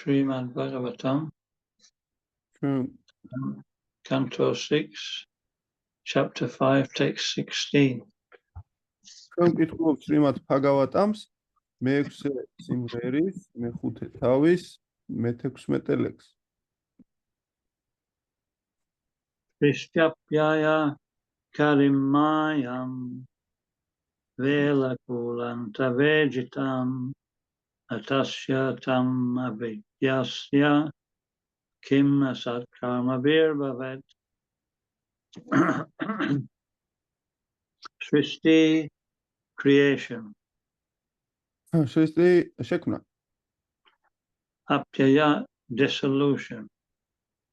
Srimad Bhagavatam, Canto 6, Chapter 5, Text 16. Ჩვენ ვკითხულობთ Srimad Bhagavatam-ს მე-6 სიმღერის, მე-5 თავის, მე-16 ლექსს. Krishyapyaya Karimayam Velakulanta Vejitam Atasya Tam Avidyasya Kim Asat Karma Virbhavet Srishti Creation Srishti შექმნა. Apyaya Dissolution.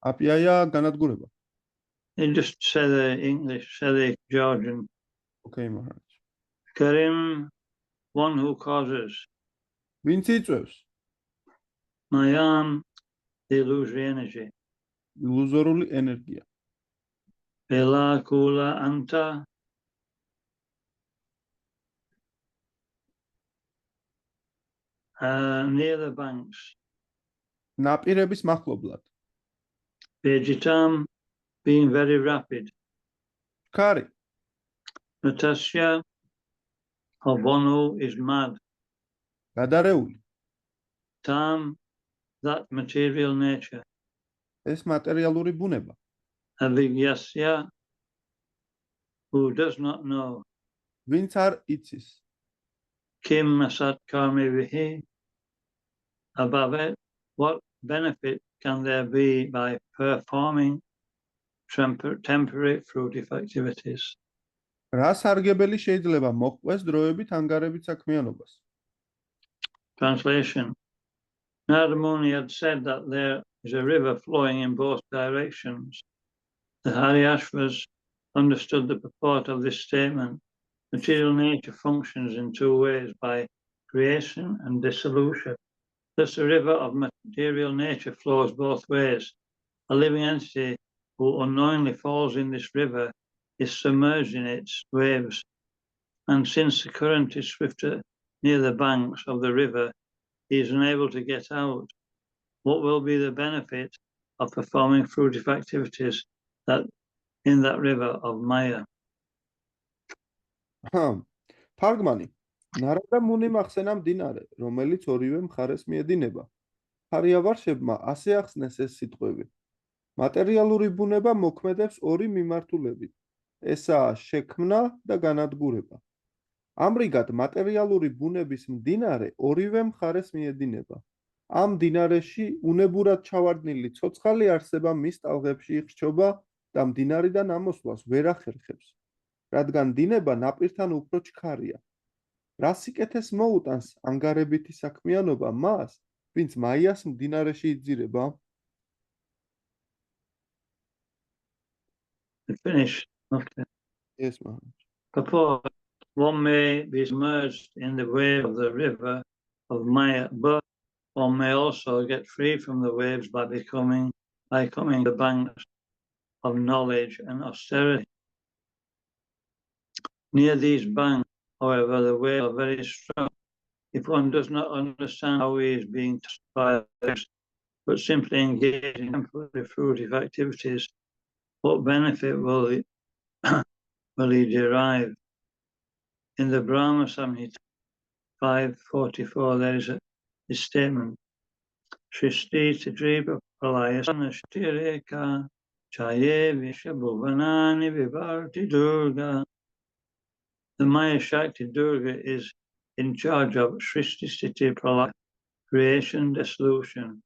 Apyaya განადგურება. They just say the English, say the Georgian. Okay, Maharaj. Karim, one who causes. Ვინც იწვევს? Mayam, the illusory energy. Illusory ენერგია. Vela Kula Anta. Near the banks. ნაპირების მახლობლად. Vegetam, being very rapid. Kari. Natasya, of one who is mad. გადარეული. Tam, that material nature. ეს მატერიალური ბუნება. Avigyasya, who does not know. ვინც არ იცის. Kim Asat Karmi Vihi. Above it, what benefit can there be by performing temporary fruitive activities? რა სარგებელი შეიძლება მოჰყვეს დროებით ანგარებით საქმიანობას? Translation. Narada Muni had said that there is a river flowing in both directions. The Haryashvas understood the purport of this statement. Material nature functions in two ways, by creation and dissolution. Thus, the river of material nature flows both ways. A living entity who unknowingly falls in this river is submerged in its waves. And since the current is swifter near the banks of the river, he is unable to get out. What will be the benefit of performing fruitive activities that in that river of Maya? Pargmani. Narada Muni ახსენა მდინარე, რომელიც ორივე მხარეს მიედინება. Haryavashvებმა ასე ახსნეს ეს სიტყვები. Მატერიალური ბუნება მოქმედებს ორი მიმართულებით. ესაა შექმნა და განადგურება. ამრიგად, მატერიალური ბუნების მდინარე ორივე მხარეს მიედინება. ამ მდინარეში უნებურად ჩავარდნილი ცოცხალი არსება მის ტალღებში იხრჩობა და მდინარიდან ამოსვლას ვერ ახერხებს, რადგან დინება ნაპირთან უფრო ჩქარია. რა სიკეთეს მოუტანს ანგარებითი საქმიანობა მას, ვინც მაიას მდინარეში იძირება? Finish. Okay. Yes, Maharaj. Purport. One may be submerged in the wave of the river of Maya, but one may also get free from the waves by coming the banks of knowledge and austerity. Near these banks, however, the waves are very strong. If one does not understand how he is being touched by this, but simply engage in temporary fruitive activities, what benefit will he derive? In the Brahma Samhita 544, there is this statement: Shristi Tidriba Pralaya Sanashtireka Chaye Vishabhuvanani Vivarti Durga. The Maya Shakti Durga is in charge of Shristi Sthiti Pralaya, creation, dissolution.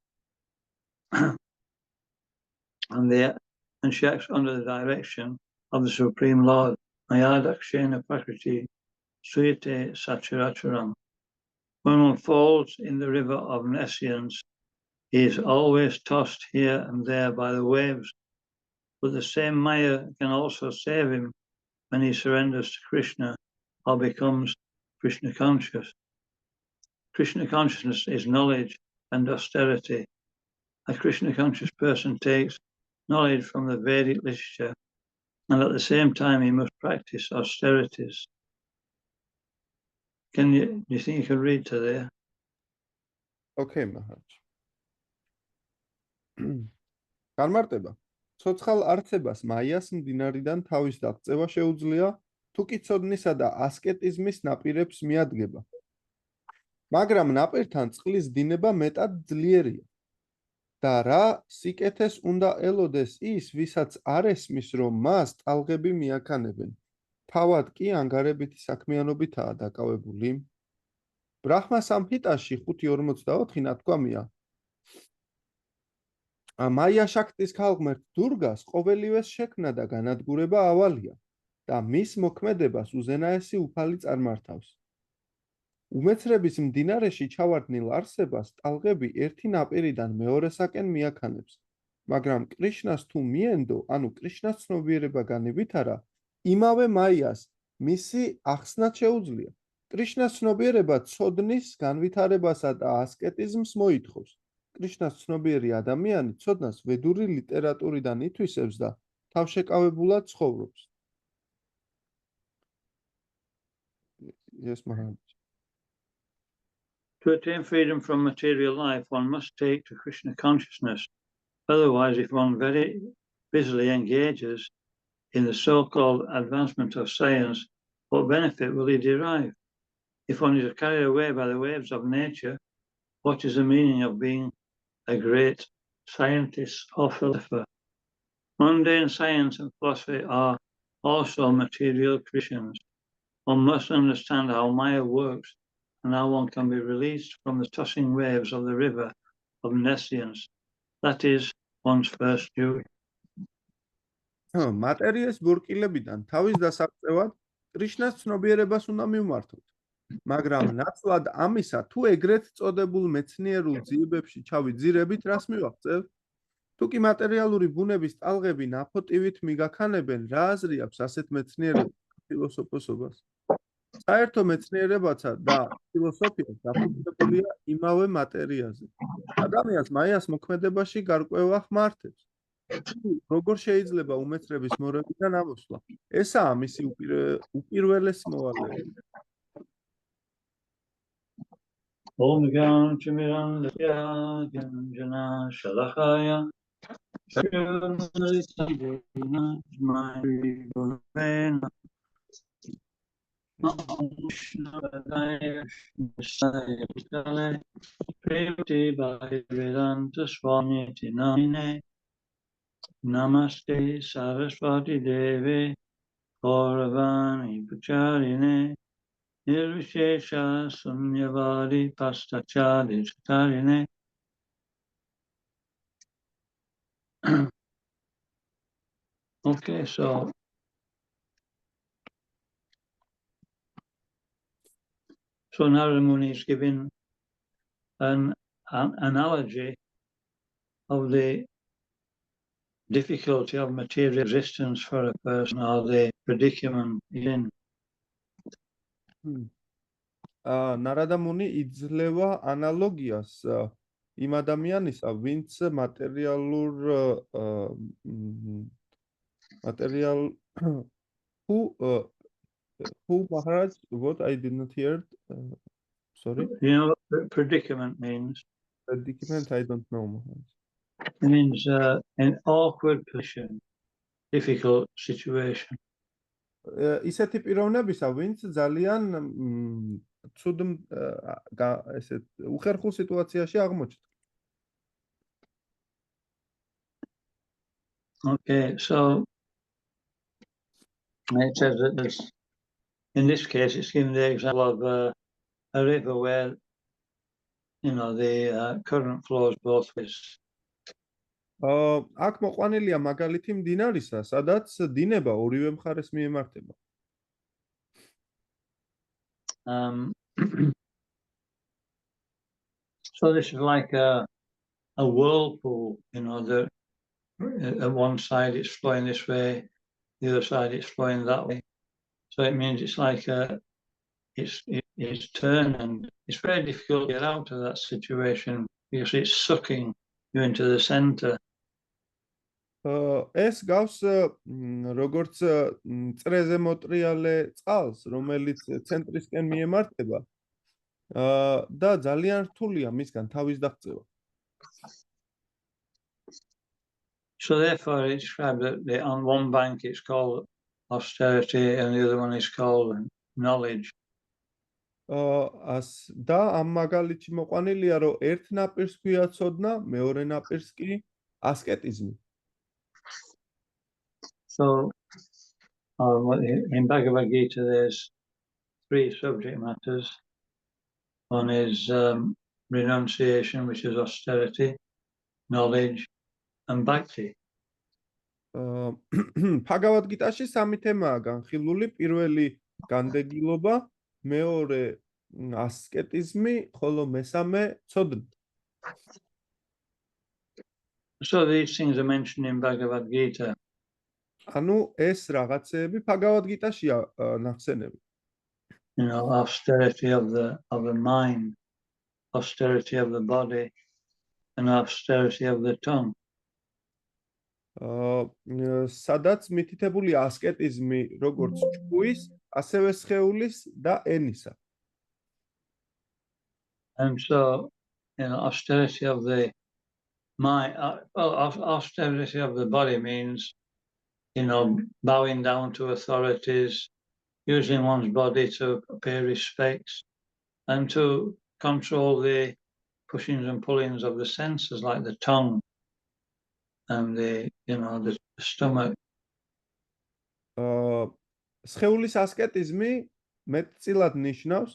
And she acts under the direction of the Supreme Lord, Mayadakshena Prakriti, Suyate Satcharacharam. When one falls in the river of nescience, he is always tossed here and there by the waves, but the same Maya can also save him when he surrenders to Krishna or becomes Krishna conscious. Krishna consciousness is knowledge and austerity. A Krishna conscious person takes knowledge from the Vedic literature, and at the same time he must practice austerities. Do you think you can read to there? Okay, Maharaj. განმარტება. ცოცხალ არცებას მაიას მდინარიდან თავის დაღწევა შეუძლია, თუ კი ცოდნისა და ასკეტიზმის ნაპირებს მიადგება. მაგრამ ნაპირთან წყლის დინება მეტად ძლიერია. და რა სიკეთეს უნდა ელოდეს ის, ვისაც არ ესმის, რომ მას ტალღები მიაქანებენ. თავად კი ანგარებითი საქმიანობითაა დაკავებული. ბრაჰმა სამჰიტაში 5:44 ნათქვამია. მაია შაქტის ქალღმერთ დურგას ყოველივეს შექმნა და განადგურება ავალია და მის მოქმედებას უზენაესი უფალი წარმართავს. უმეცრების მდინარეში ჩავარდნილ არსებას ტალღები ერთი ნაპირიდან მეორესაკენ მიაქანებს, მაგრამ კრიშნას თუ მიენდო, ანუ კრიშნას ცნობიერება განივითარა, იმავე მაიას მისი ახსნაც შეუძლია. კრიშნას ცნობიერება ცოდნის განვითარებასა და ასკეტიზმს მოითხოვს. კრიშნას ცნობიერი ადამიანი ცოდნას ვედური ლიტერატურიდან ითვისებს და თავშეკავებულად ცხოვრობს. Yes, Maharaj. To attain freedom from material life, one must take to Krishna consciousness. Otherwise, if one very busily engages in the so-called advancement of science, what benefit will he derive? If one is carried away by the waves of nature, what is the meaning of being a great scientist or philosopher? Mundane science and philosophy are also material creations. One must understand how Maya works and how one can be released from the tossing waves of the river of nescience. That is one's first duty. მატერიის ბურკილებიდან თავის დასაღწევად კრიშნას ცნობიერებას უნდა მივმართოთ. მაგრამ ნაცვლად ამისა, თუ ეგრეთ წოდებულ მეცნიერულ ძიებებში ჩავიძირებით, რას მივაღწევ? თუ კი მატერიალური ბუნების ტალღები ნაფოტივით მიგაქანებენ, რა აზრი აქვს ასეთ მეცნიერებად ფილოსოფოსობას? საერთო მეცნიერებაცა და ფილოსოფია დაფუძნებულია იმავე მატერიაზე. ადამიანს მაიას მოქმედებაში გარკვევა ხმართებს. როგორ შეიძლება უმეცრების მორევიდან ამოსვლა? ესაა მისი უპირველესი მოვალეობა. Om Gyan Chimiran Ganjana Shalakaya Shunaritabhina Jmai Gurvena Vishnavadaya Visaya Vitale Prevati Bhaktivedanta Swamiti Namine Namaste Saraswati Devi Gauravani Pacharine Nirvishesha Sunyavadi Pastachadi Chatarine. Okay, so Narada Muni is giving an analogy of the difficulty of material existence for a person or the predicament he's in. ნარადა მუნი იძლევა ანალოგიას იმ ადამიანისა, ვინც who Maharaj, what I did not hear, sorry. You know what predicament means? Predicament, I don't know, Maharaj. It means an awkward position, difficult situation. ისეთი პიროვნებისა, ვინც ძალიან ცუდ ესეთ უხერხულ სიტუაციაში აღმოჩნდა. Okay, so it says that in this case, it's given the example of a river where, the current flows both ways. აქ მოყვანილია მაგალითი მდინარისა, სადაც დინება ორივე მხარეს მიემართება. So this is like a whirlpool, at one side it's flowing this way, the other side it's flowing that way. So it means it's like it's turn, and it's very difficult to get out of that situation because it's sucking you into the center. ეს გავს როგორც წრეზე მოტრიალე წყალს, რომელიც ცენტრისკენ მიემართება და ძალიან რთულია მისგან თავის დაღწევა. So therefore, it's described that on one bank it's called austerity, and the other one is called knowledge. და ამ მაგალითში მოყვანილია, რომ ერთ ნაპირს ქვია ცოდნა, მეორე ნაპირს კი ასკეტიზმი. So in Bhagavad Gita, there's 3 subject matters. One is renunciation, which is austerity, knowledge, and bhakti. Bhagavad Gita-ში 3 თემაა განხილული. პირველი განდეგილობა, მეორე ასკეტიზმი, ხოლო მესამე ცოდნა. So these things are mentioned in Bhagavad Gita. ანუ ეს რაღაცეები Bhagavad Gita-შია ნახსენები. You know, austerity of the mind, austerity of the body, and austerity of the tongue. სადაც მითითებული ასკეტიზმი როგორც ჭკუის, ასევე სხეულის და ენისა. And so, you know, austerity of the mind, austerity of the body means, you know, bowing down to authorities, using one's body to pay respects, and to control the pushings and pullings of the senses, like the tongue and the stomach. სხეულის ასკეტიზმი მეტწილად ნიშნავს,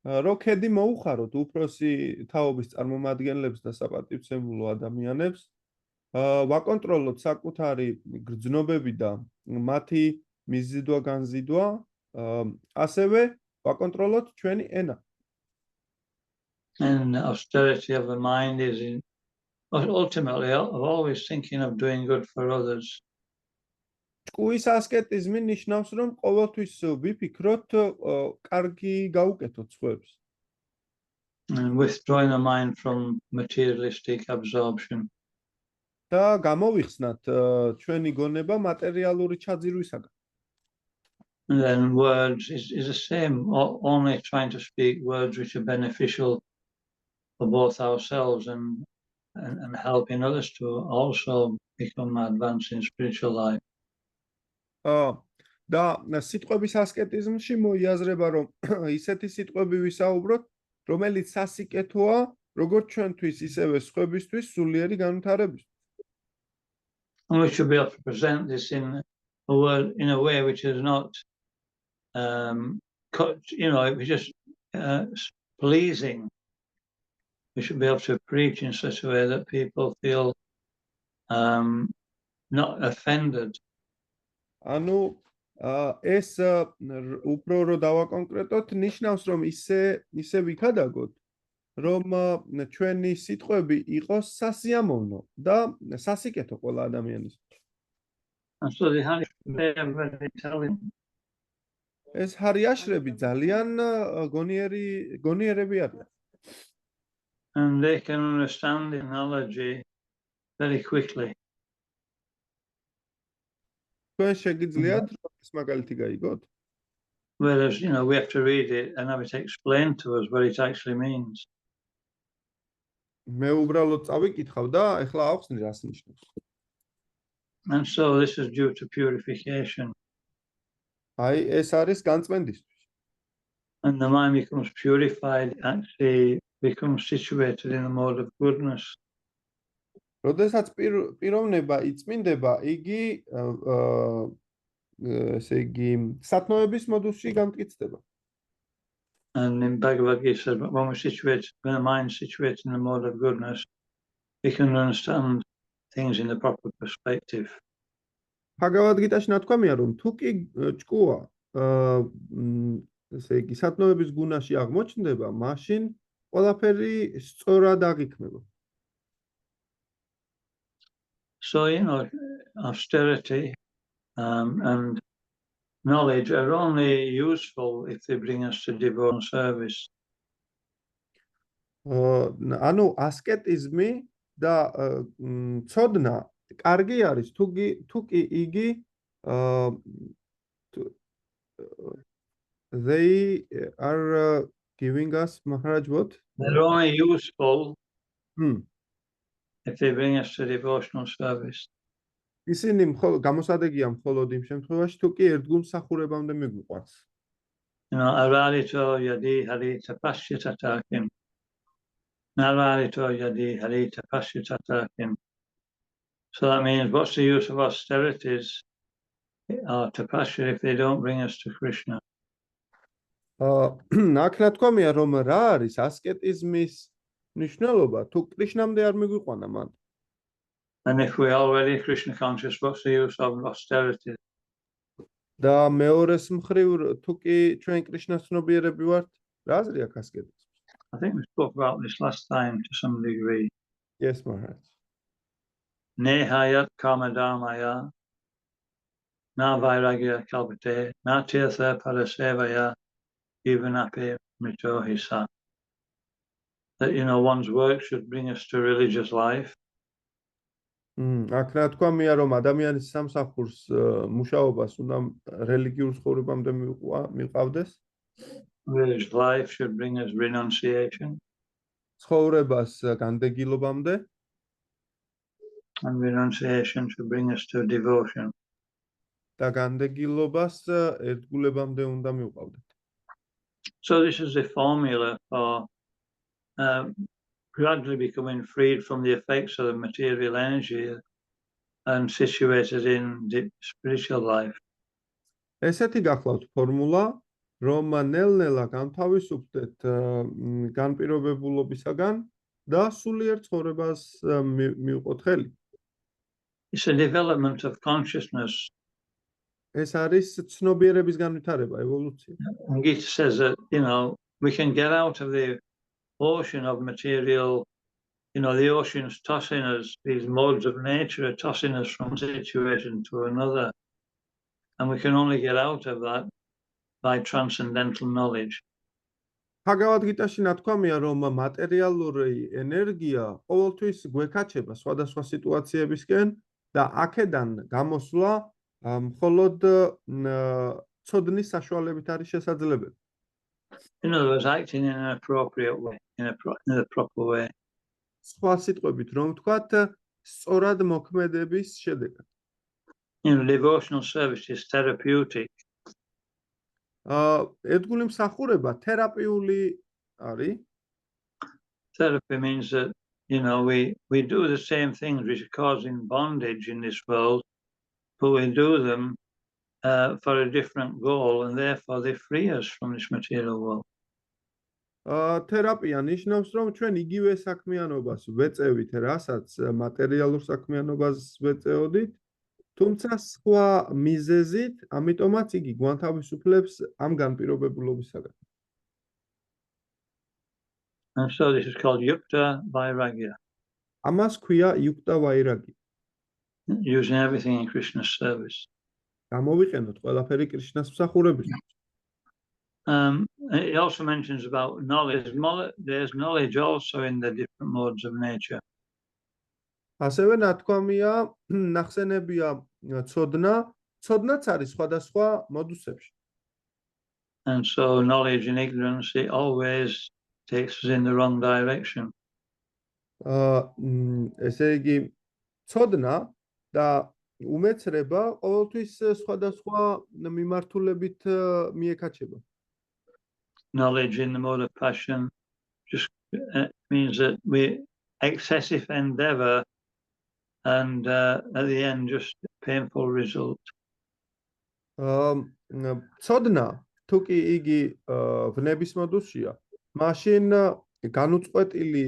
რომ ქედი მოუხაროთ უფროსი თაობის წარმომადგენლებს და საპატივცემულო ადამიანებს, ვაკონტროლოთ საკუთარი გრძნობები და მათი მიზიდვა განზიდვა, ასევე ვაკონტროლოთ ჩვენი ენა. And austerity of the mind is ultimately always thinking of doing good for others. ჭკუის ასკეტიზმი ნიშნავს, რომ ყოველთვის ვიფიქროთ კარგი გავუკეთოთ სხვებს. And withdrawing the mind from materialistic absorption. და გამოვიხსნათ ჩვენი გონება მატერიალური ჩაძირვისაგან. And then words is the same, only trying to speak words which are beneficial for both ourselves and helping others to also become advanced in spiritual life. და სიტყვების ასკეტიზმში მოიაზრება, რომ ისეთი სიტყვები ვისაუბროთ, რომელიც სასიკეთოა როგორც ჩვენთვის, ისევე სხვებისთვის სულიერი განვითარებისთვის. And we should be able to present this in a way which is not, just pleasing. We should be able to preach in such a way that people feel not offended. ანუ ეს უფრო რო დავაკონკრეტოთ, ნიშნავს, რომ ისე ვიქადაგოთ, რომ ჩვენი სიტყვები იყოს სასიამოვნო და სასიკეთო ყველა ადამიანისთვის. And so they are very telling. ეს ჰარიაშრები ძალიან გონიერები არიან. And they can understand the analogy very quickly. თქვენ შეგიძლიათ ეს მაგალითი გაიგოთ? Whereas, we have to read it and have it explained to us what it actually means. მე უბრალოდ წავიკითხავ და ეხლა ავხსნი რას ნიშნავს. And so this is due to purification. აი ეს არის განწმენდისთვის. And the mind becomes purified, actually becomes situated in a mode of goodness. როდესაც პიროვნება იწმინდება, იგი ესე იგი სათნოების მოდულში გამტკიცდება. And in Bhagavad Gita says, when the mind is situated in the mode of goodness, we can understand things in the proper perspective. Bhagavad Gita-ში ნათქვამია, რომ თუ კი ჭკუა, ესე იგი სათნოების გუნაში აღმოჩნდება, მაშინ ყველაფერი სწორად აღიქმება. So, austerity and knowledge are only useful if they bring us to devotional service. ანუ ასკეტიზმი და ცოდნა კარგი არის, თუ კი იგი they are giving us Maharaj what? They're only useful if they bring us to devotional service. ისინი გამოსადეგია მხოლოდ იმ შემთხვევაში, თუ კი ერთგულმსახურებამდე მიგვიყვანს. Ararito yadi harita pashyatatakim. Nararito yadi harita pashyatatakim. So that means, what's the use of austerities or tapasya if they don't bring us to Krishna? აქ ნათქვამია, რომ რა არის ასკეტიზმის მნიშვნელობა, თუ კრიშნამდე არ მიგვიყვანა მან. And if we're already Krishna conscious, what's the use of austerities? და მეორეს მხრივ, თუ კი ჩვენ კრიშნას ცნობიერები ვართ, რა აზრი აქვს ასკეტიზმს? I think we spoke about this last time to some degree. Yes, Maharaj. Nehayat kamadamaya, na vairagya kalpate, na tirtha parasevaya, jivanapi mritohisa. That, one's work should bring us to religious life. აქ ნათქვამია, რომ ადამიანის სამსახურს მუშაობას უნდა რელიგიურ ცხოვრებამდე მიყავდეს. Religious life should bring us renunciation. ცხოვრებას განდეგილობამდე. And renunciation should bring us to devotion. და განდეგილობას ერთგულებამდე უნდა მივყავდეთ. So this is the formula for gradually becoming freed from the effects of the material energy and situated in the spiritual life. ესეთი გახლავთ ფორმულა, რომ ნელ-ნელა განთავისუფლდეთ განპირობებულობისაგან და სულიერ ცხოვრებას მივყოთ ხელი. It's a development of consciousness. ეს არის ცნობიერების განვითარება, ევოლუცია. And Gita says that, we can get out of the ocean of material, the ocean's tossing us, these modes of nature are tossing us from one situation to another. And we can only get out of that by transcendental knowledge. Bhagavad Gita-ში ნათქვამია, რომ მატერიალური ენერგია ყოველთვის გვეკაჩება სხვადასხვა სიტუაციებისკენ და აქედან გამოსვლა მხოლოდ ცოდნის საშუალებით არის შესაძლებელი. In other words, acting in an appropriate way, in the proper way. სხვა სიტყვებით რომ ვთქვათ, სწორად მოქმედების შედეგად. Devotional service is therapeutic. ერთგული მსახურება თერაპიული არის. Therapy means that, we do the same things which are causing bondage in this world, but we do them for a different goal, and therefore they free us from this material world. თერაპია ნიშნავს, რომ ჩვენ იგივე საქმიანობას ვეწევით, რასაც მატერიალურ საქმიანობას ვეწეოდით, თუმცა სხვა მიზეზით, ამიტომაც იგი გვანთავისუფლებს ამ განპირობებულობისაგან. And so this is called yukta vairagya. ამას ქვია yukta vairagya. Using everything in Krishna's service. გამოვიყენოთ ყველაფერი კრიშნას მსახურებისთვის. It also mentions about knowledge. There's knowledge also in the different modes of nature. ასევე ნათქვამია, ნახსენებია ცოდნაც არის სხვადასხვა მოდუსებში. And so knowledge and ignorance, it always takes us in the wrong direction. ესე იგი, ცოდნა და უმეცრება ყოველთვის სხვადასხვა მიმართულებით მიეკაჩება. Knowledge in the mode of passion just means that we excessive endeavor and at the end just painful result. ცოდნა, თუ კი იგი ვნების მოდუსშია, მაშინ განუწყვეტელი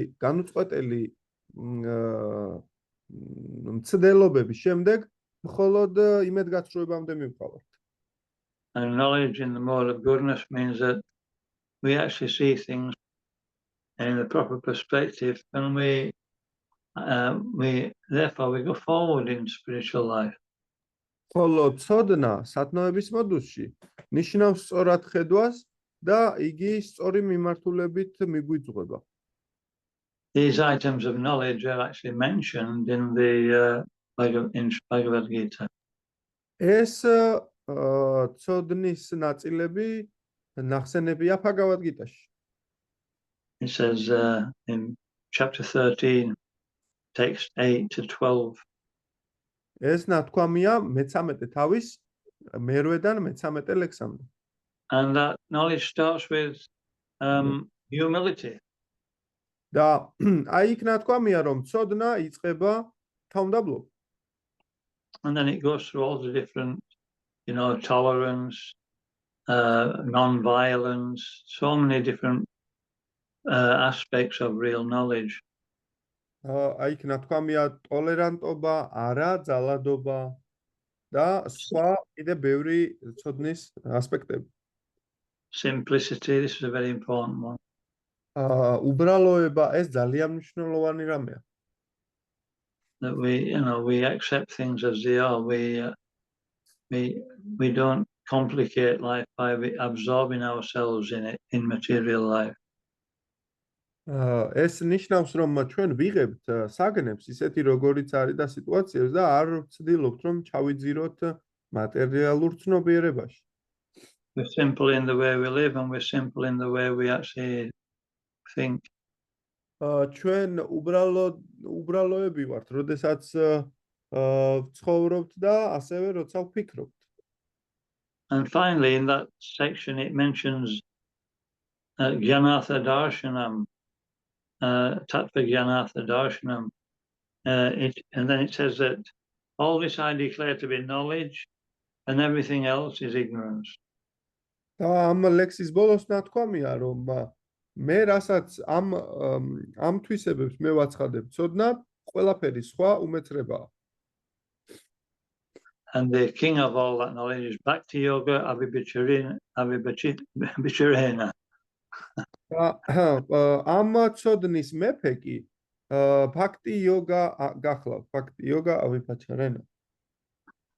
მცდელობების შემდეგ მხოლოდ იმედგაცრუებამდე მივყავართ. And knowledge in the mode of goodness means that we actually see things in the proper perspective, and therefore we go forward in spiritual life. ხოლო ცოდნა სათნოების მოდუსში ნიშნავს სწორად ხედვას და იგი სწორი მიმართულებით მიგვიძღვება. These items of knowledge are actually mentioned in the Bhagavad Gita. ეს ცოდნის ნაწილები ნახსენებია Bhagavad Gita-ში. It says in chapter 13, text 8 to 12. ეს ნათქვამია მე-13 თავის მერვედან მე-13 ლექსამდე. And that knowledge starts with humility. და აი იქ ნათქვამია, რომ ცოდნა იწყება თავმდაბლობით. And then it goes through all the different, tolerance, non-violence, so many different aspects of real knowledge. აი იქ ნათქვამია ტოლერანტობა, არაძალადობა და სხვა კიდე ბევრი ცოდნის ასპექტები. Simplicity, this is a very important one. უბრალოება ეს ძალიან მნიშვნელოვანი რამეა. That we accept things as they are. We don't complicate life by absorbing ourselves in it, in material life. ეს ნიშნავს, რომ ჩვენ ვიღებთ საგნებს ისეთი როგორიც არის და სიტუაციებს და არ ვცდილობთ რომ ჩავიძიროთ მატერიალურ ცნობიერებაში. We're simple in the way we live and we're simple in the way we actually think. ჩვენ უბრალოები ვართ, როდესაც ვცხოვრობთ და ასევე როცა ვფიქრობთ. And finally, in that section, it mentions Jnanartha Darshanam, Tattva Jnanartha Darshanam. And then it says that all this I declare to be knowledge and everything else is ignorance. და ამ ლექსის ბოლოს ნათქვამია, რომ მე რასაც ამ თვისებებს მე ვაცხადებ ცოდნად, ყველაფერი სხვა უმეცრებაა. And the king of all that knowledge is Bhakti Yoga Avibhicharena. ამ ცოდნის მეფე კი ბhakti yoga გახლავთ, bhakti yoga avibhacharena.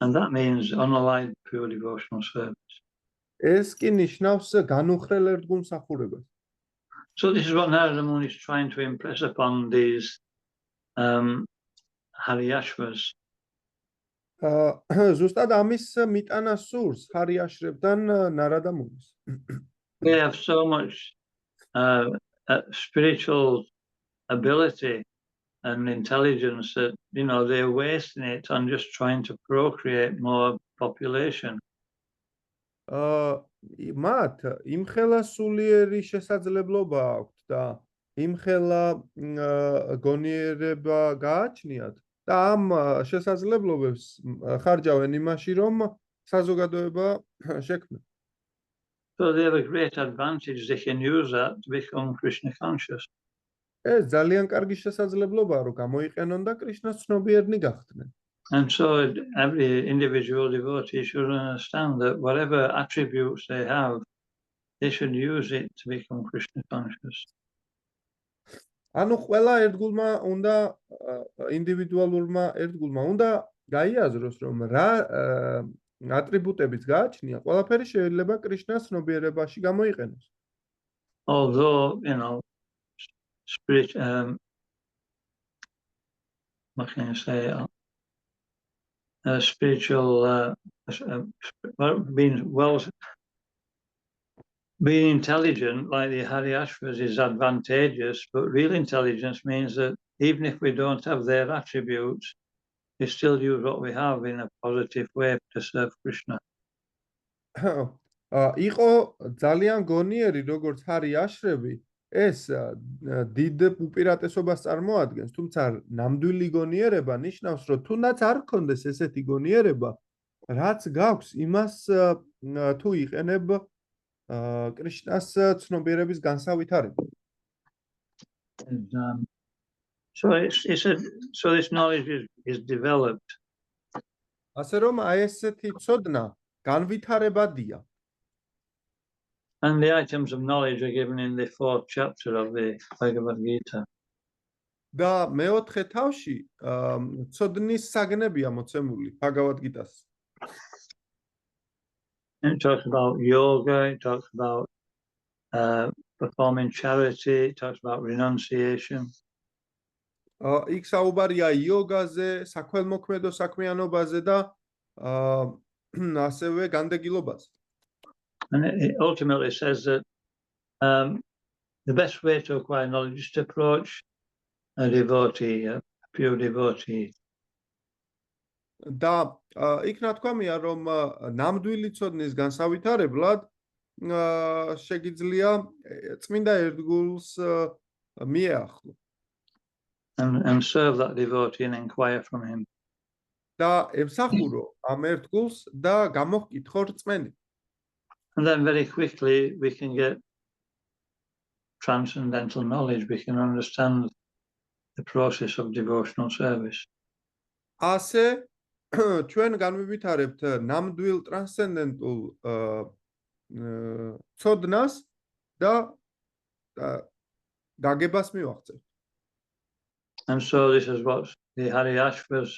And that means unallied pure devotional service. ეს კი ნიშნავს განუხრელ ერთგულმსახურებას. So this is what Narada Muni is trying to impress upon these Haryashvas. ზუსტად ამის მიტანა სურს ჰარიაშრებთან ნარადა მუნის. They have so much spiritual ability and intelligence that they're wasting it on just trying to procreate more population. მათ იმხელა სულიერი შესაძლებლობა აქვთ და იმხელა გონიერება გააჩნიათ და ამ შესაძლებლობებს ხარჯავენ იმაში, რომ საზოგადოება შექმნან. So they have a great advantage. They can use that to become Krishna conscious. ეს ძალიან კარგი შესაძლებლობაა, რომ გამოიყენონ და კრიშნას ცნობიერნი გახდნენ. And so every individual devotee should understand that whatever attributes they have, they should use it to become Krishna conscious. ანუ ყველა ერთგულმა უნდა ინდივიდუალურმა ერთგულმა უნდა გაიაზროს, რომ რა ატრიბუტებიც გააჩნია, ყველაფერი შეიძლება კრიშნას ცნობიერებაში გამოიყენოს. Although, what can I say? Spiritual being intelligent like the Haryashvas is advantageous, but real intelligence means that even if we don't have their attributes, we still use what we have in a positive way to serve Krishna. იყო ძალიან გონიერი, როგორც ჰარიაშრები, ეს დიდ უპირატესობას წარმოადგენს, თუმცა ნამდვილი გონიერება ნიშნავს, რომ თუნდაც არ გქონდეს ესეთი გონიერება, რაც გაქვს, იმას თუ იყენებ კრიშნას ცნობიერების განსავითარებლად. So this knowledge is developed. ასე რომ აი ესეთი ცოდნა განვითარებადია. And the items of knowledge are given in the 4th chapter of the Bhagavad Gita. და მეოთხე თავში ცოდნის საგნებია მოცემული Bhagavad Gita-ს. It talks about yoga, it talks about performing charity, it talks about renunciation. იქ საუბარია იოგაზე, საქველმოქმედო საქმიანობაზე და ასევე განდეგილობაზე. And it ultimately says that the best way to acquire knowledge is to approach a devotee, a pure devotee. და იქ ნათქვამია, რომ ნამდვილი ცოდნის განსავითარებლად შეგიძლია წმინდა ერთგულს მიეახლო and serve that devotee and inquire from him. და ემსახურო ამ ერთგულს და გამოჰკითხო რწმენით. And then very quickly we can get transcendental knowledge. We can understand the process of devotional service. ასე ჩვენ განვივითარებთ ნამდვილ ტრანსცენდენტულ ცოდნას და გაგებას მივაღწევთ. And so this is what the Haryashvas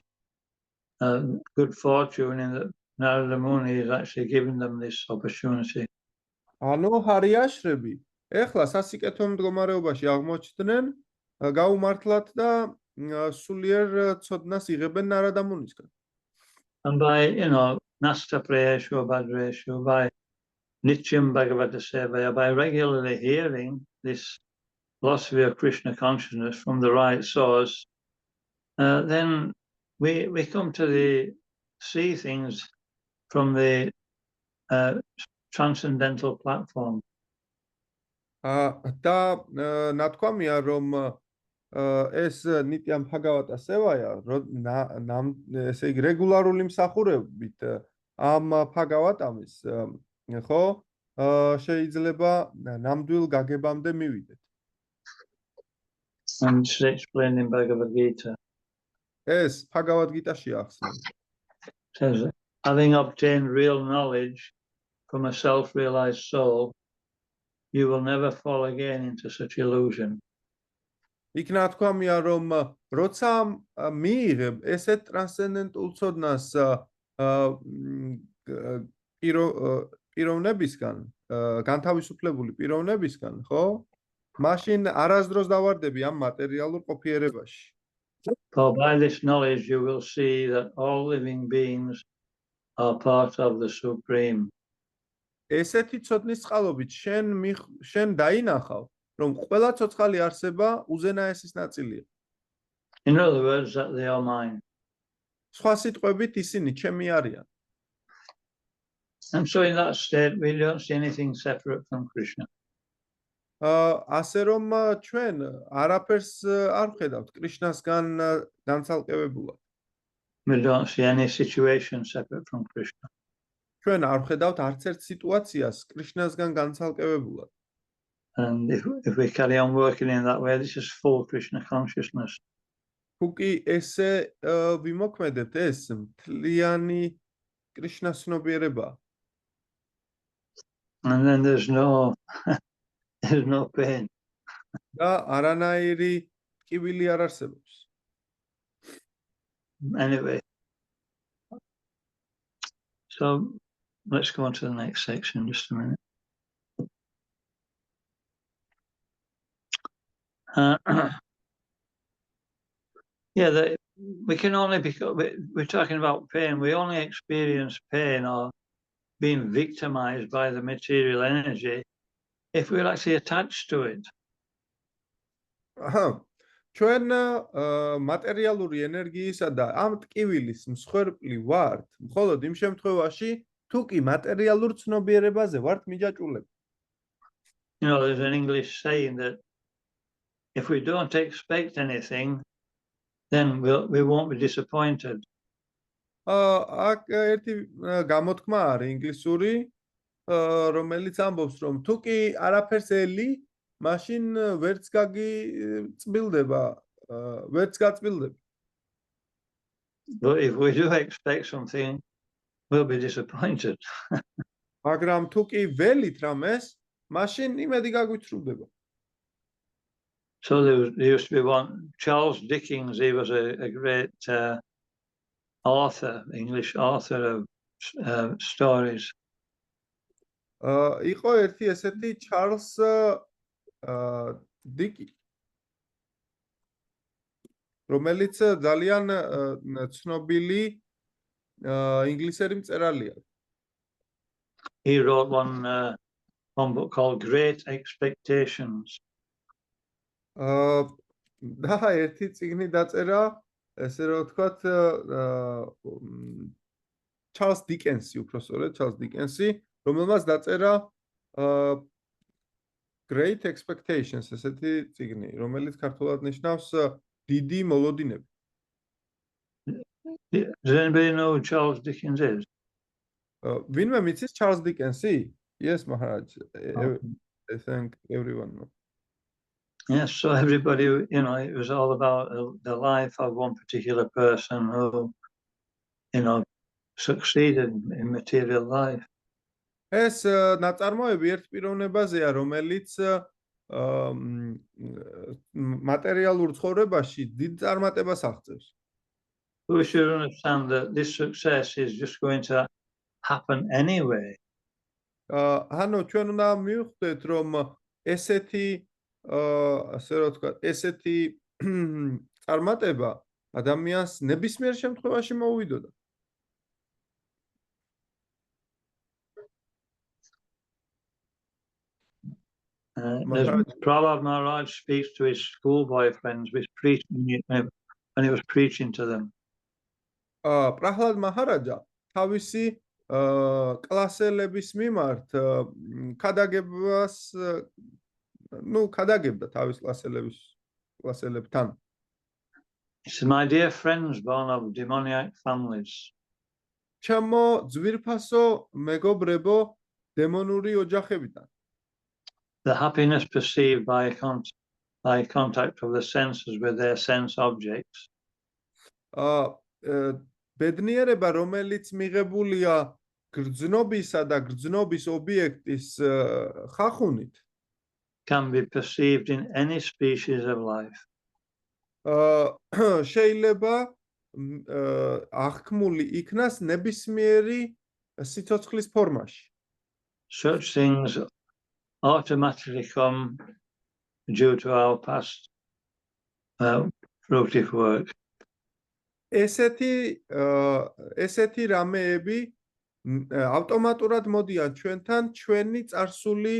good fortune in that Narada Muni is actually giving them this opportunity. ანუ ჰარიაშრები ეხლა სასიკეთო მდგომარეობაში აღმოჩნდნენ გაუმართლად და სულიერ ცოდნას იღებენ ნარადა მუნისგან. And by, Nasta Prayeshu, Bhadreshu, by Nityam Bhagavata Sevaya, by regularly hearing this philosophy of Krishna consciousness from the right source, then we come to see things from the transcendental platform. და ნათქვამია, რომ ეს ნიტიამ ბჰაგავატა სევაია, ესე იგი რეგულარული მსახურებით ამ ბჰაგავატამის, ხო, შეიძლება ნამდვილ გაგებამდე მივიდეთ. And it's explained in Bhagavad Gita. ეს ბჰაგავად გიტაში ახსნება. Says, having obtained real knowledge from a self-realized soul, you will never fall again into such illusion. იქ ნათქვამია, რომ როცა მიიღებ ესეთ ტრანსცენდენტულ ცოდნას პიროვნებისგან, განთავისუფლებული პიროვნებისგან, ხო? მაშინ არასდროს დავარდები ამ მატერიალურ ყოფიერებაში. For by this knowledge you will see that all living beings are part of the Supreme. ესეთი ცოდნის წყალობით შენ დაინახავ, რომ ყველა ცოცხალი არსება უზენაესის ნაწილია. In other words, that they are mine. სხვა სიტყვებით, ისინი ჩემი არიან. And so in that state, we don't see anything separate from Krishna. ასე რომ ჩვენ არაფერს არ ვხედავთ კრიშნასგან განცალკევებულად. We don't see any situation separate from Krishna. ჩვენ არ ვხედავთ არც ერთ სიტუაციას კრიშნასგან განცალკევებულად. And if we carry on working in that way, this is full Krishna consciousness. თუ კი ესე ვიმოქმედებთ, ეს მთლიანი კრიშნას ცნობიერება. And then there's no pain. და არანაირი ტკივილი არ არსებობს. Anyway, so let's go on to the next section just a minute. We can only we're talking about pain. We only experience pain or being victimized by the material energy if we're actually attached to it. ჩვენ მატერიალური ენერგიისა და ამ ტკივილის მსხვერპლი ვართ, მხოლოდ იმ შემთხვევაში, თუ კი მატერიალურ ცნობიერებაზე ვართ მიჯაჭულები. There's an English saying that if we don't expect anything, then we won't be disappointed. აქ ერთი გამოთქმა არის ინგლისური, რომელიც ამბობს, რომ თუ კი არაფერს ელი, მაშინ ვერც გაგიწბილდება, ვერც გაწბილდები. But if we do expect something, we'll be disappointed. მაგრამ თუ კი ველით რამეს, მაშინ იმედი გაგვითრუდება. So there used to be one, Charles Dickens. He was a great author, English author of stories. იყო ერთი ესეთი ჩარლს დიკი, რომელიც ძალიან ცნობილი ინგლისელი მწერალია. He wrote one book called Great Expectations. და ერთი წიგნი დაწერა, ესე რომ ვთქვათ, ჩარლზ დიკენსი, უпроსწორად, ჩარლზ დიკენსი, რომელმაც დაწერა Great Expectations, ესეთი წიგნი, რომელიც ქართულად ნიშნავს დიდი მოლოდინები. Does anybody know who Charles Dickens is? ვინმე მიცის ჩარლზ დიკენსი? Yes, Maharaj. Okay. I think everyone knows. Yes, so everybody, it was all about the life of one particular person who, succeeded in material life. ეს ნაწარმოები ერთ პიროვნებაზეა, რომელიც მატერიალურ ცხოვრებაში დიდ წარმატებას აღწევს. We should understand that this success is just going to happen anyway. ანუ ჩვენ უნდა მივხვდეთ, რომ ესეთი ასე რომ ვთქვათ, ესეთი წარმატება ადამიანს ნებისმიერ შემთხვევაში მოუვიდოდა. Prahlad Maharaj speaks to his schoolboy friends when he was preaching to them. პრაჰლად მაჰარაჯა თავისი კლასელების მიმართ ქადაგებდა თავის კლასელებთან. He said, "My dear friends born of demoniac families." ჩემო ძვირფასო მეგობრებო დემონური ოჯახებიდან. The happiness perceived by contact of the senses with their sense objects. ბედნიერება, რომელიც მიღებულია გრძნობისა და გრძნობის ობიექტის ხახუნით, can be perceived in any species of life. შეიძლება აღქმული იქნას ნებისმიერი სიცოცხლის ფორმაში. Such things automatically come due to our past fruitive work. ესეთი რამეები ავტომატურად მოდიან ჩვენთან ჩვენი წარსული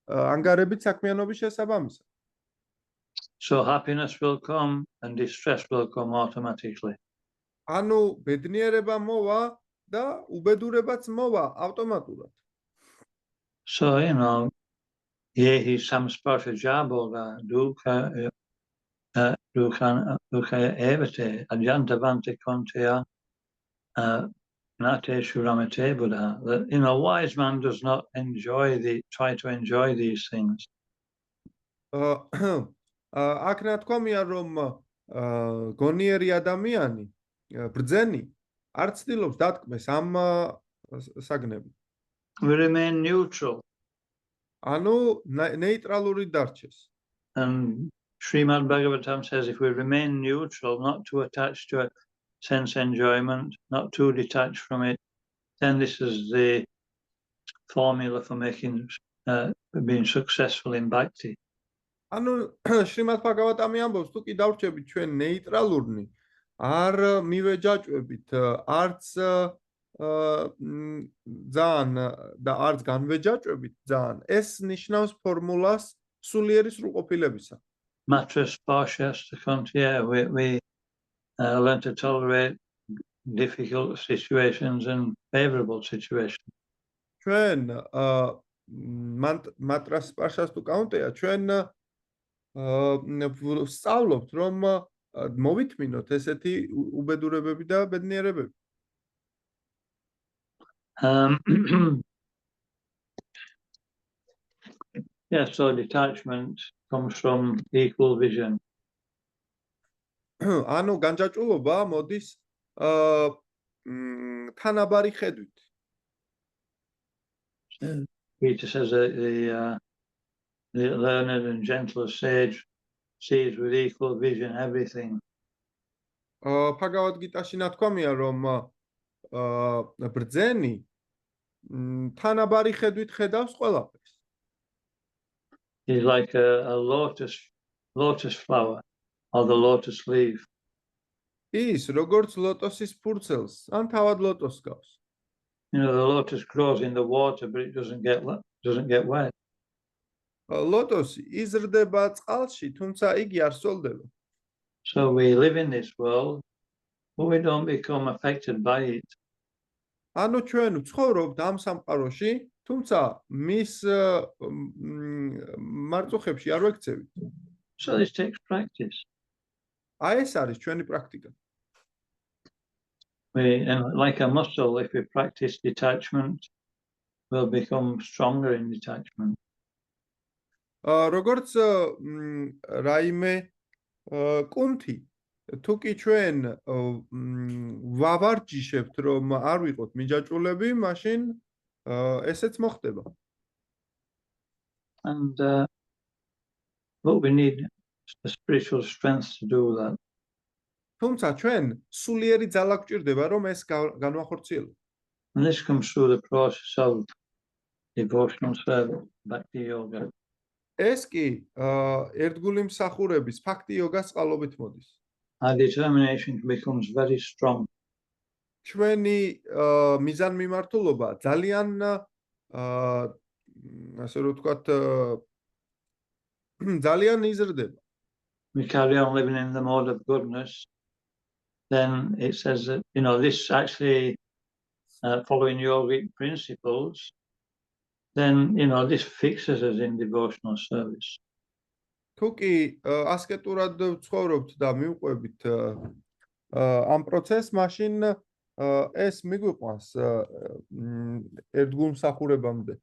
ანგარებით საქმიანობის შესაბამისად. So happiness will come and distress will come automatically. ანუ ბედნიერება მოვა და უბედურებაც მოვა ავტომატურად. So, yehi samsparsha jaboga dukkha evate ajantavante konteya nate shuramate buddha. That, a wise man does not try to enjoy these things. აქ ნათქვამია, რომ გონიერი ადამიანი, ბრძენი, არ ცდილობს დათქმეს ამ საგნები. We remain neutral. ანუ ნეიტრალური დარჩეს. And Srimad Bhagavatam says if we remain neutral, not too attached to a sense enjoyment, not too detached from it, then this is the formula for being successful in bhakti. ანუ შრიმად ბჰაგავატამი ამბობს, თუ კი დავრჩებით ჩვენ ნეიტრალურნი, არ მივეჯაჭვებით, არც ძალიან და არც განვეჯაჭვებით ძალიან, ეს ნიშნავს ფორმულას სულიერი სრულყოფილებისა. Matra sparsha stakantya, we learn to tolerate difficult situations and favorable situations. ჩვენ მატრას სპარშას თუ კაუნტეა, ჩვენ სწავლობთ, რომ მოვითმინოთ ესეთი უბედურებები და ბედნიერებები. Yes, so detachment comes from equal vision. ანუ განჯაჭვულობა მოდის თანაბარი ხედვით. Peter says that the learned and gentle sage sees with equal vision everything. Bhagavad Gita-ში ნათქვამია, რომ ბრძენი თანაბარი ხედვით ხედავს ყველაფერს. He's like a lotus flower or the lotus leaf. ის როგორც ლოტოსის ფურცელს, ან თავად ლოტოს გავს. The lotus grows in the water, but it doesn't get wet. ლოტოსი იზრდება წყალში, თუმცა იგი არ სოლდება. So we live in this world but we don't become affected by it. ანუ ჩვენ ვცხოვრობთ ამ სამყაროში, თუმცა მის მარწუხებში არ ვექცევით. So this takes practice. აი ეს არის ჩვენი პრაქტიკა. And like a muscle, if we practice detachment, we'll become stronger in detachment. როგორც რაიმე კუნთი, თუ კი ჩვენ ვავარჯიშებთ, რომ არ ვიყოთ მიჯაჭვულები, მაშინ ესეც მოხდება. And but we need the spiritual strength to do that. თუმცა ჩვენ სულიერი ძალა გვჭირდება, რომ ეს განვახორციელოთ. And this comes through the process of devotional service, bhakti yoga. ეს კი ერთგული მსახურების ფაქტი იოგას წყალობით მოდის. Our determination becomes very strong. ჩვენი მიზანმიმართულობა ძალიან ასე რომ ვთქვათ ძალიან იზრდება. We carry on living in the mode of goodness. Then it says that, this actually following yogic principles, then, this fixes us in devotional service. თუ კი ასკეტურად ვცხოვრობთ და მივყვებით ამ პროცესს, მაშინ ეს მიგვიყვანს ერთგულ მსახურებამდე.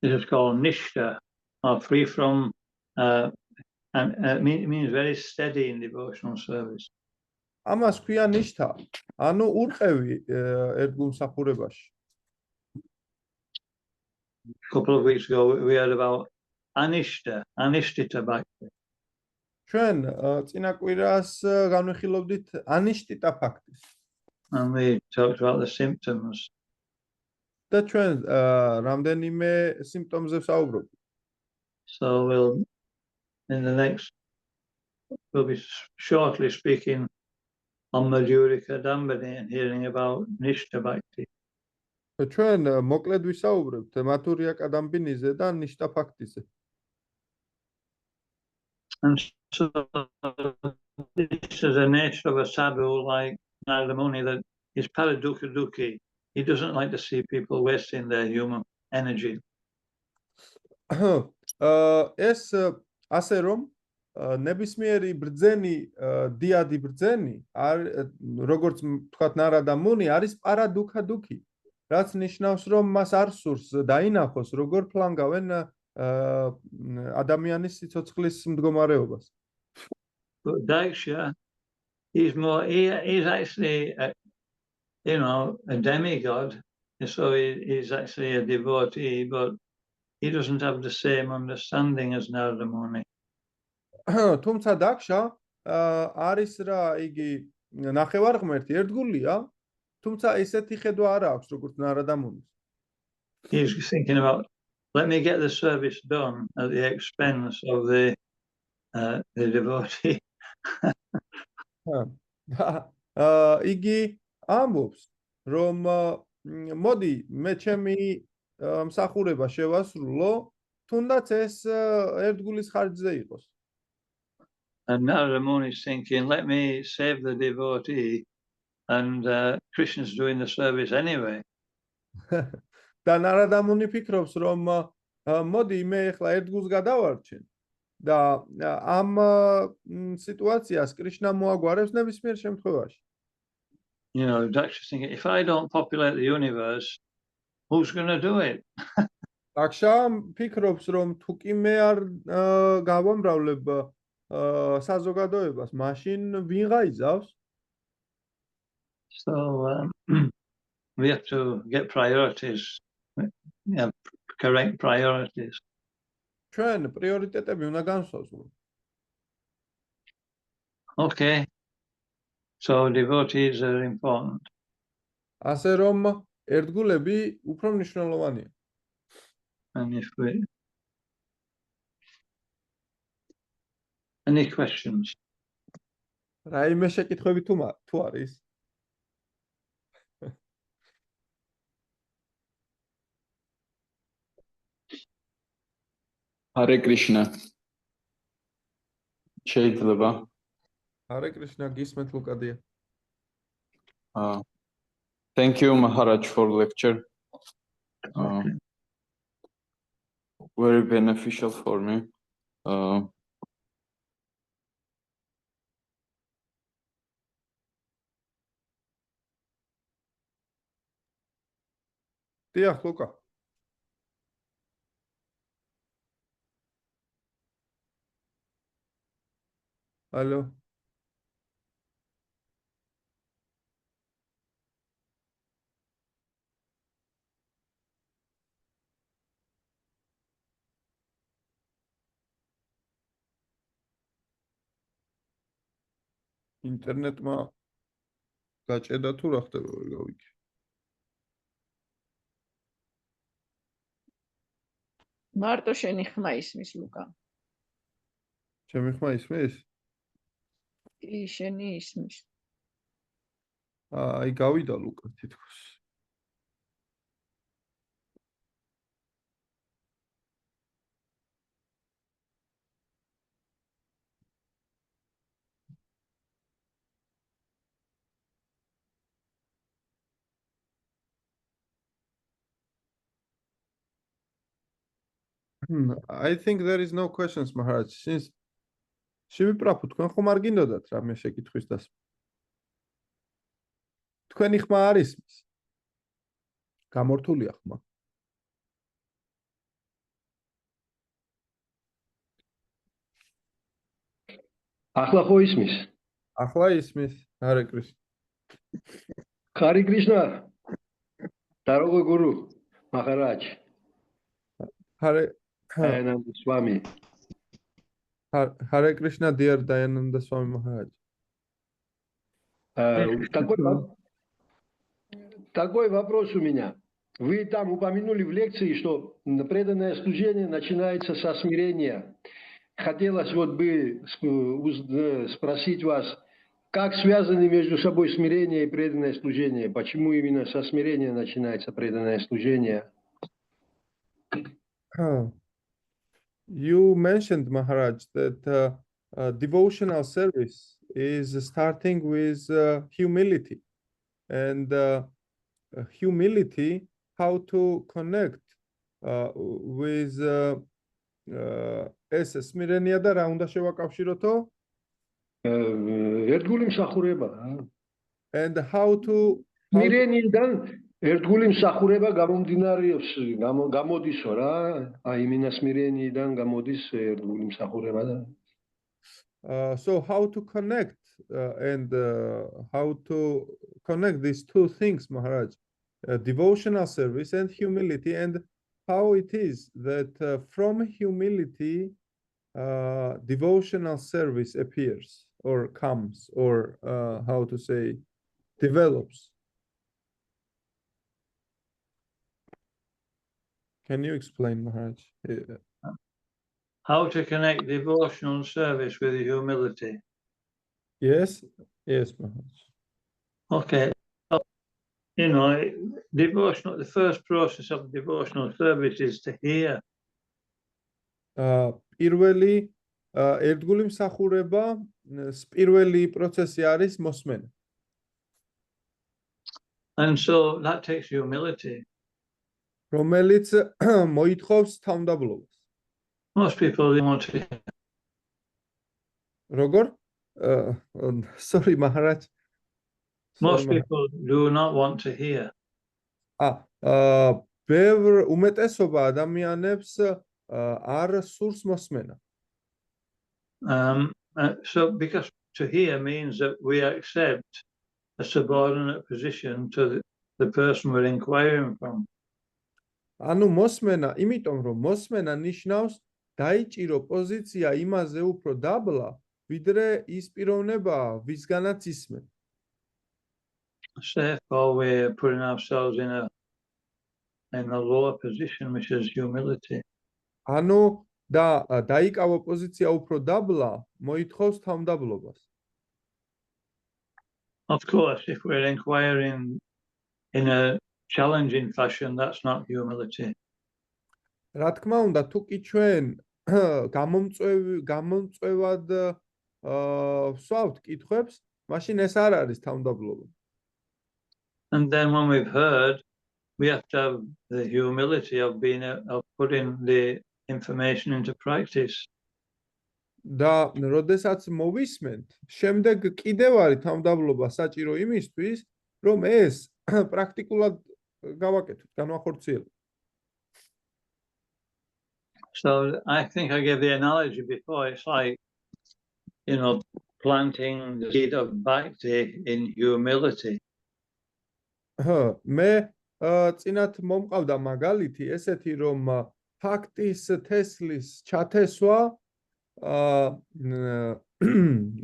It is called nishta, or free from, and it means very steady in devotional service. ამას ქვია ნიშთა, ანუ ურყევი ერთგულ მსახურებაში. A couple of weeks ago, we heard about anishtita bhakti. ჩვენ წინა კვირას განვიხილავდით ანიშტიტა ფაქტის. And we talked about the symptoms. და ჩვენ რამდენიმე სიმპტომზე ვსაუბრობთ. So we'll be shortly speaking on Madhurya Kadambini and hearing about Nishta Bhakti. ჩვენ მოკლედ ვისაუბრებთ მათურია კადამბინიზე და ნიშტა ფაქტიზე. And so this is a nature of a sadhu like Narada Muni that is paradukha. He doesn't like to see people wasting their human energy. ეს ასე რომ ნებისმიერი ბრძენი, დიადი ბრძენი, როგორც თქვათ ნარადა მუნი, არის პარადუქი, რაც ნიშნავს, რომ მას არ სურს დაინახოს, როგორ ფლანგავენ ადამიანის სიცოცხლის მდგომარეობას. But Daksha, he's actually a demigod, so he's actually a devotee, but he doesn't have the same understanding as Narada Muni. თუმცა დაქშა არის რა იგი ნახევარღმერთი, ერთგულია, თუმცა ესეთი ხედვა არ აქვს, როგორც ნარადა მუნის. He's thinking about, let me get the service done at the expense of the devotee. იგი ამბობს, რომ მოდი მე ჩემი მსახურება შევასრულო, თუნდაც ეს ერთგულის ხარჯზე იყოს. And Narada Muni is thinking, let me save the devotee, and Krishna's doing the service anyway. და ნარადა მუნი ფიქრობს, რომ მოდი მე ახლა ერთგულს გადავარჩენ და ამ სიტუაციას კრიშნა მოაგვარებს ნებისმიერ შემთხვევაში. Daksha's thinking, if I don't populate the universe, who's going to do it? დაქშა ფიქრობს, რომ თუ კი მე არ გავამრავლებ საზოგადოებას, მაშინ ვინ გაიზავს? So we have to get priorities, correct priorities. ჩვენ პრიორიტეტები უნდა განსაზღვრო. Okay. So devotees are important. ასე რომ ერთგულები უფრო მნიშვნელოვანია. And if we any questions? რაიმე შეკითხვები თუ არის? Hare Krishna. შეიძლება. Hare Krishna, გისმენთ ლუკადია. Thank you, Maharaj, for lecture. Very beneficial for me. დიახ, ლუკა. Алло. ინტერნეტმა გაჭედა თუ რა ხდება, ვერ გავიგე. მარტო შენი ხმა ისმის ლუკა. ჩემი ხმა ისმის? კი, შენი ისმის. აი გავიდა ლუკა თითქოს. I think there is no questions, Maharaj. Since შევიправო, თქვენ ხომ არ გინდოდათ რამე შეკითხვის დასმა? თქვენი ხმა არ ისმის? გამორთულია ხმა. ახლა ხო ისმის? ახლა ისმის. Hare Krishna. Hare Krishna. Дорогой гуру, Махарадж. Hare Dayananda Swami. Hare Krishna, dear Dayananda Swami Maharaj. Такой вопрос у меня. Вы там упомянули в лекции, что преданное служение начинается со смирения. Хотелось вот бы спросить вас, как связаны между собой смирение и преданное служение? Почему именно со смирения начинается преданное служение? You mentioned, Maharaj, that devotional service is starting with humility. And humility, how to connect with ეს სმირენია და რა უნდა შევაკავშიროთო? ერთგული მსახურება. And how to სმირენიდან ერთგული მსახურება გამოდისო რა. აი მინა სმირენიდან გამოდის ერთგული მსახურება და so how to connect and how to connect these two things, Maharaj, devotional service and humility, and how it is that from humility devotional service appears or comes or how to say develops. Can you explain, Maharaj? How to connect devotional service with humility? Yes, Maharaj. Okay. You know, the first process of devotional service is to hear. პირველი ერთგული მსახურება, პირველი პროცესი არის მოსმენა. And so that takes humility. რომელიც მოითხოვს თავმდაბლობას. Most people want to hear. როგორ? Sorry, Maharaj. Most people do not want to hear. ბევრ უმეტესობა ადამიანებს არ სურს მოსმენა. So because to hear means that we accept a subordinate position to the person we're inquiring from. ანუ მოსმენა, იმიტომ რომ მოსმენა ნიშნავს დაიჭირო პოზიცია იმაზე უფრო დაბლა, ვიდრე ის პიროვნება, ვისგანაც ისმენ. Therefore, we're putting ourselves in a lower position, which is humility. ანუ დაიკავო პოზიცია უფრო დაბლა, მოითხოვს თავმდაბლობას. Of course, if we're inquiring in a challenging fashion, that's not humility. რა თქმა უნდა, თუ კი ჩვენ გამომწვევად ვსვავთ კითხვებს, მაშინ ეს არ არის თავმდაბლობა. And then when we've heard, we have to have the humility of putting the information into practice. და როდესაც მოვისმენთ, შემდეგ კიდევ არის თავმდაბლობა საჭირო იმისთვის, რომ ეს პრაქტიკულად გავაკეთოთ, განვახორციელოთ. So I think I gave the analogy before. It's like, planting the seed of bhakti in humility. მე წინათ მომყავდა მაგალითი ესეთი, რომ ფაქტის თესლის ჩათესვა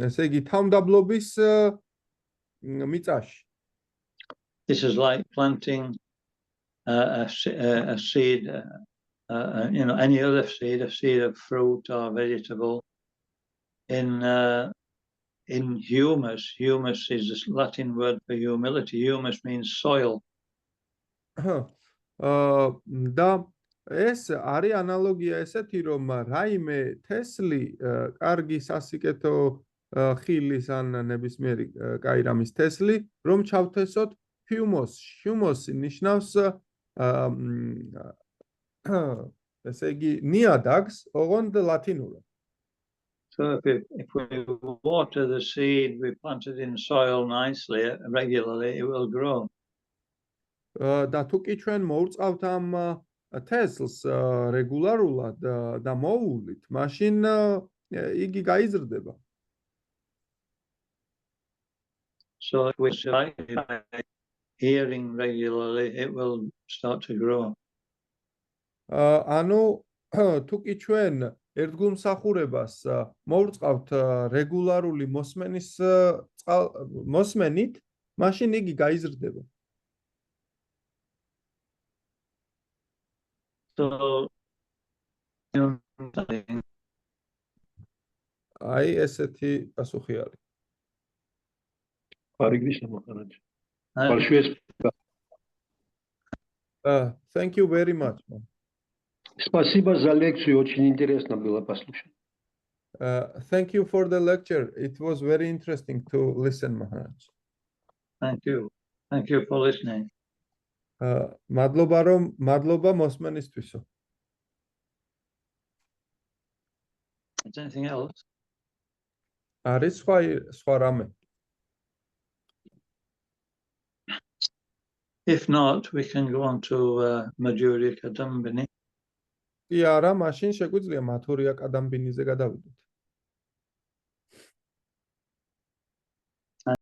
ესე იგი თავმდაბლობის მიწაში. This is like planting a seed, any other seed, a seed of fruit or vegetable in humus. Humus is a Latin word for humility. Humus means soil. და ეს არის ანალოგია ესეთი, რომ რაიმე თესლი კარგი სასიკეთო ხილის ან ნებისმიერი კაი რამის თესლი, რომ ჩავთესოთ ჰიუმოსში. ჰიუმოსი ნიშნავს ესე იგი ნიადაგს, ოღონდ ლათინურად. So if we water the seed, we plant it in soil nicely, regularly, it will grow. და თუ კი ჩვენ მოურწყავთ ამ თესლს რეგულარულად და მოუვლით, მაშინ იგი გაიზრდება. So if we hearing regularly, it will start to grow. ანუ თუ კი ჩვენ ერთგულმსახურებას მოურწყავთ რეგულარული მოსმენით, მაშინ იგი გაიზრდება. So აი ესეთი პასუხი არის. Харе Кришна Махарадж. Большое Thank you very much. спасибо за лекцию, очень интересно было послушать. Thank you for the lecture. It was very interesting to listen, Maharaj. Thank you. Thank you for listening. მადლობა მოსმენისთვისო. Is there anything else? არის სხვა რამე? If not, we can go on to Madhurya Kadambini. კი არა, მაშინ შეგვიძლია მათურია კადამბინიზე გადავიდეთ.